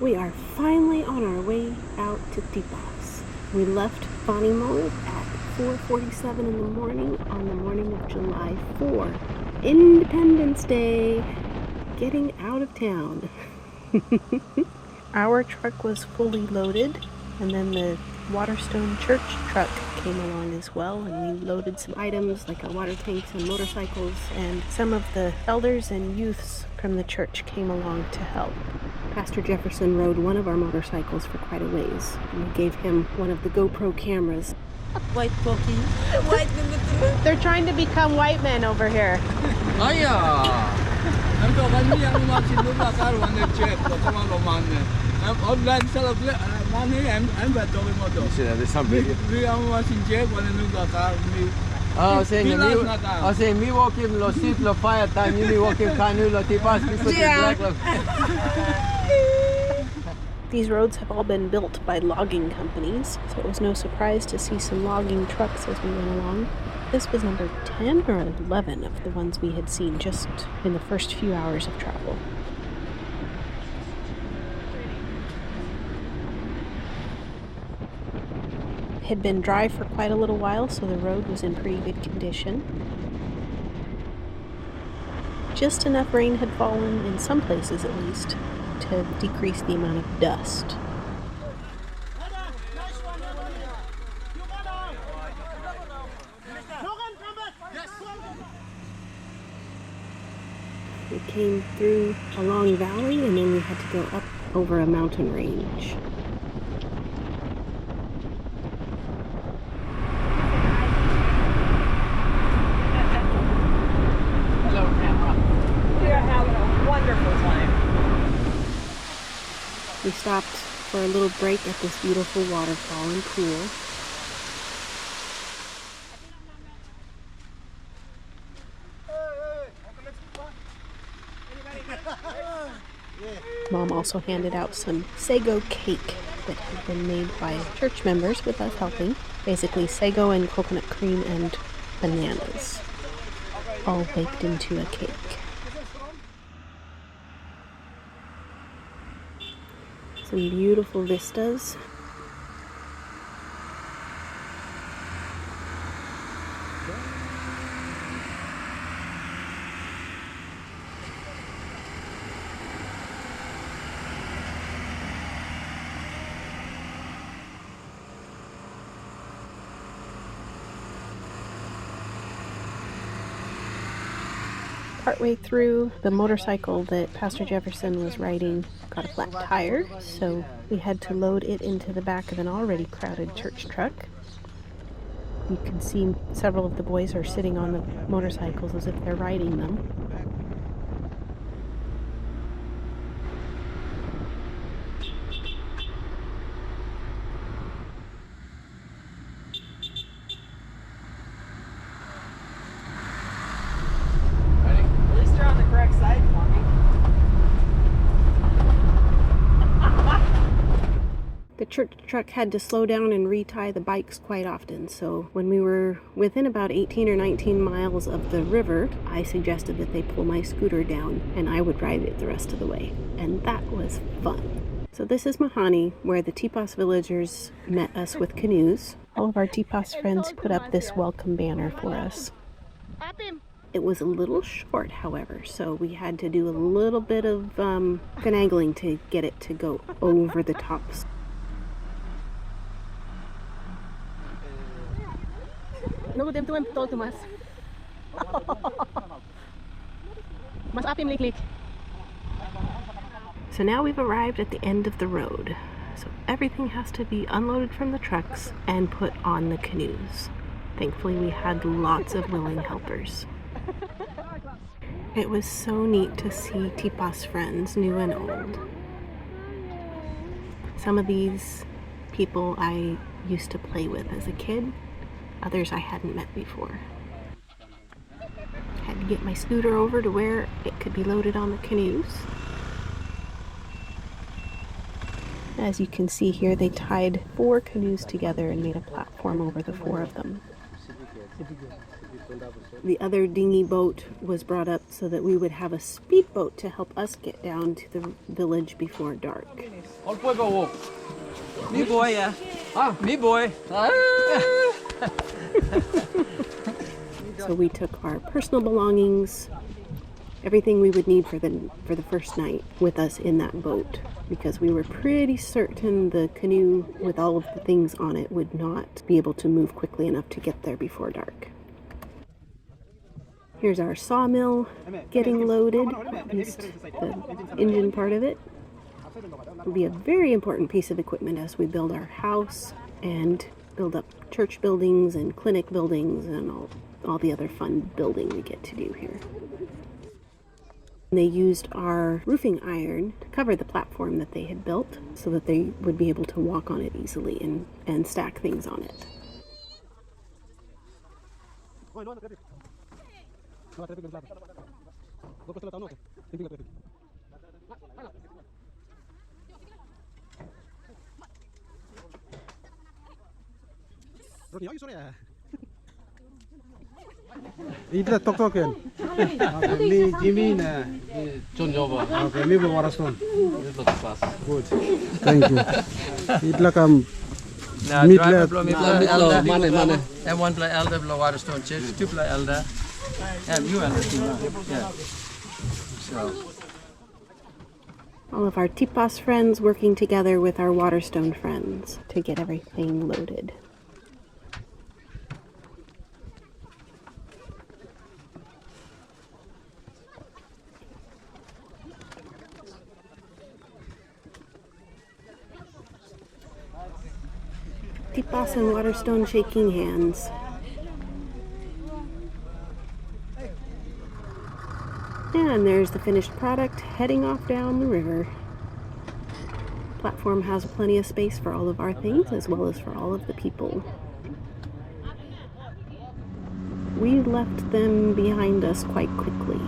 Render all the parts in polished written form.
We are finally on our way out to Tipas. We left Vanimo at 4:47 in the morning on the morning of July 4, Independence Day. Getting out of town. Our truck was fully loaded, and then the Waterstone Church truck came along as well, and we loaded some items like our water tanks and motorcycles, and some of the elders and youths from the church came along to help. Pastor Jefferson rode one of our motorcycles for quite a ways, and we gave him one of the GoPro cameras. White coffee. White. They're trying to become white men over here. Saying me walking lo sit lo fire time, you walking canoe lo tipas, These roads have all been built by logging companies, so it was no surprise to see some logging trucks as we went along. This was number 10 or 11 of the ones we had seen just in the first few hours of travel. It had been dry for quite a little while, so the road was in pretty good condition. Just enough rain had fallen, in some places at least, to decrease the amount of dust. We came through a long valley, and then we had to go up over a mountain range. Hello, Grandma. We are having a wonderful time. We stopped for a little break at this beautiful waterfall and pool. Mom also handed out some sago cake that had been made by church members with us helping. Basically sago and coconut cream and bananas, all baked into a cake. Some beautiful vistas. Partway through, the motorcycle that Pastor Jefferson was riding got a flat tire, so we had to load it into the back of an already crowded church truck. You can see several of the boys are sitting on the motorcycles as if they're riding them. The church truck had to slow down and retie the bikes quite often, so when we were within about 18 or 19 miles of the river, I suggested that they pull my scooter down and I would ride it the rest of the way, and that was fun. So this is Mahani, where the Tipas villagers met us with canoes. All of our Tipas friends put up this welcome banner for us. It was a little short, however, so we had to do a little bit of finagling to get it to go over the tops. No, them to tol to mas. Mas apim liklik. So now we've arrived at the end of the road. So everything has to be unloaded from the trucks and put on the canoes. Thankfully, we had lots of willing helpers. It was so neat to see Tipas friends, new and old. Some of these people I used to play with as a kid. Others I hadn't met before. Had to get my scooter over to where it could be loaded on the canoes. As you can see here, they tied 4 canoes together and made a platform over the 4 of them. The other dinghy boat was brought up so that we would have a speedboat to help us get down to the village before dark. Me boy, yeah. Me boy. So we took our personal belongings, everything we would need for the first night with us in that boat, because we were pretty certain the canoe with all of the things on it would not be able to move quickly enough to get there before dark. Here's our sawmill getting loaded, at least the engine part of it. It'll be a very important piece of equipment as we build our house and build up church buildings and clinic buildings and all the other fun building we get to do here. They used our roofing iron to cover the platform that they had built so that they would be able to walk on it easily and stack things on it. Ita tok-tokin. Me Jimmy na John Jova. Okay, me bawa Warstone. Little Tipas. Good. Thank you. Itla kam Nah, driver blow me blow elder. Money. And one play elder blow Waterstone church. Two play elder. And you elder too. Yeah. So. All of our Tipas friends working together with our Waterstone friends to get everything loaded. Tipas and Waterstone shaking hands. And there's the finished product heading off down the river. The platform has plenty of space for all of our things as well as for all of the people. We left them behind us quite quickly.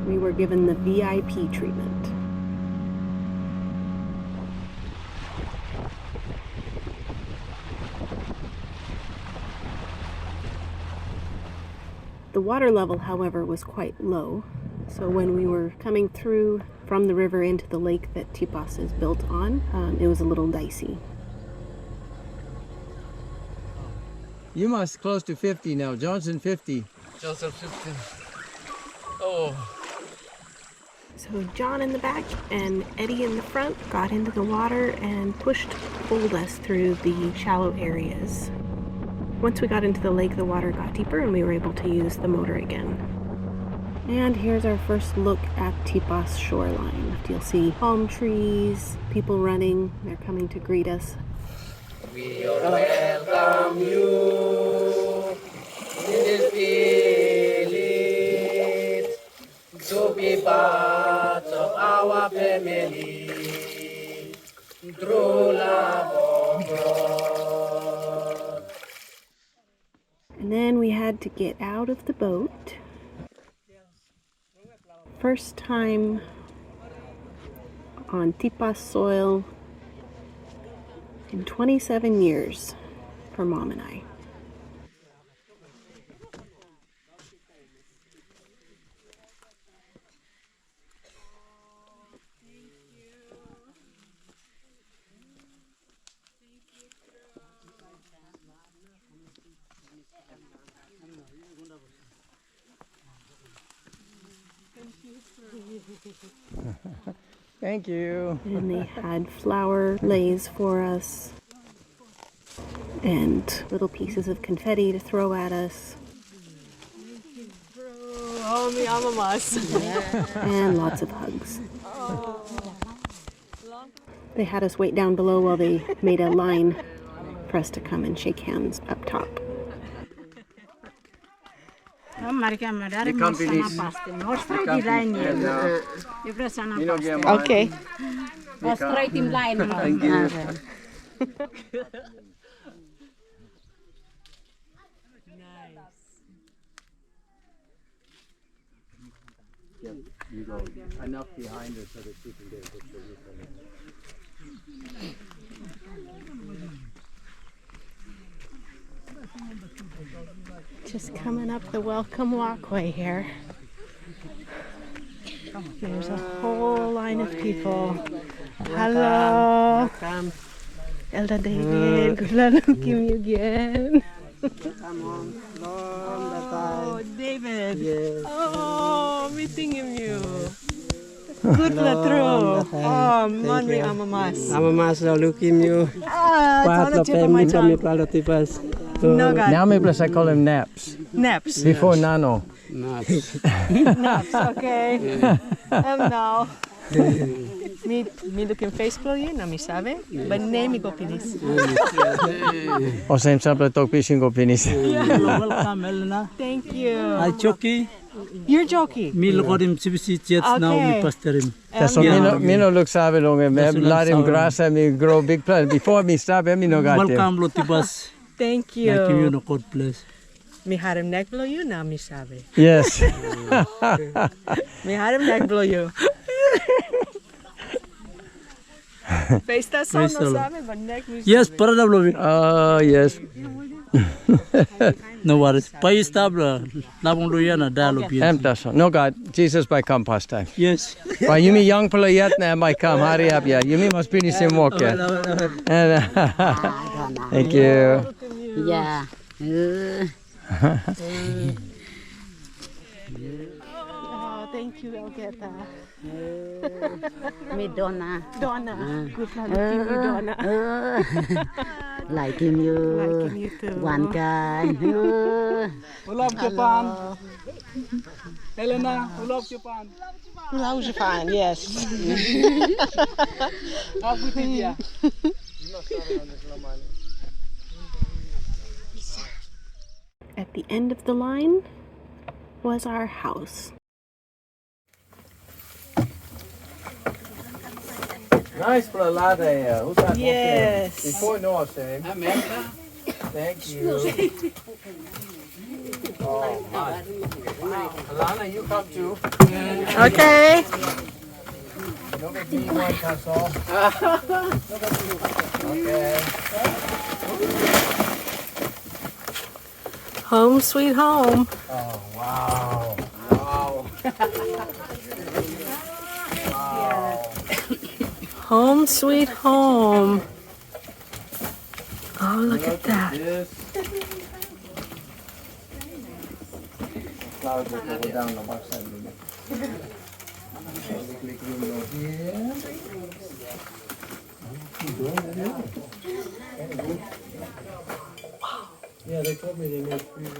We were given the VIP treatment. The water level, however, was quite low, so when we were coming through from the river into the lake that Tipas is built on, it was a little dicey. You must close to 50 now. Johnson 50. Johnson 50. Oh. So John in the back and Eddie in the front got into the water and pulled us through the shallow areas. Once we got into the lake, the water got deeper and we were able to use the motor again. And here's our first look at Tipas shoreline. You'll see palm trees, people running, they're coming to greet us. We welcome you in this village to be part of our family through love of God. And then we had to get out of the boat. First time on Tipas soil in 27 years for Mom and I. Thank you. And they had flower lays for us and little pieces of confetti to throw at us. And lots of hugs. They had us wait down below while they made a line for us to come and shake hands up top. Okay. Thank you. Yes, you go enough behind her so that she can get a picture of you. Just coming up the welcome walkway here. There's a whole line of people. Hello. Welcome. Elder David, good luck looking you again. Come on. Oh, David. Yes. Oh, meeting you. Good luck through. Oh, money amamas. Amamas lo looking you. Ah, it's on the tip of my tongue. Tipas. No, God. Now maybe I call him Naps. Naps. Before Nano. Nice. Naps, okay. Now. Me looking Facebook you, na mi sabe. But name me go pinis. O same sample talk fishing go finish. Welcome, Elena. Thank you. I jockey. You're joking. Me look him CBC jets now Okay. me pastor him. That's what me no look sabe long and let him grass and me grow big plant. Before me stop me no got him. Welcome, Lotipas. Thank Like you you. no God bless. Me had him neck blow you, na mi sabe. Yes. Me had him neck blow you. Face that song, Face no all. sabe, but neck me Yes, parada blow. Oh yes. No worries. Pai stabla. Labong loyana dalo pian. Emptas. No God. Jesus by come past time. Yes. But you me young fella yet now might come. Hurry up, yeah. You me must finish him walk yet. Thank you. Yeah. Oh, thank you, Elgeta. Me Donna. Donna. Good luck looking you, Donna. Liking you. Liking you too. One guy. Ulap Japan. Elena, ulap Japan. Love Japan, yes. Aku tidia. At the end of the line was our house. Nice for a lot of who's that? Yes. Before no same. Thank you. Oh my. Alana, you come too. Okay. Look at me one castle. Okay. Home sweet home. Oh wow. Wow. Wow. Home sweet home. Oh, look at that. This. Clouds will go down the back side. Click window here. Yeah, they told me they made 3 rooms.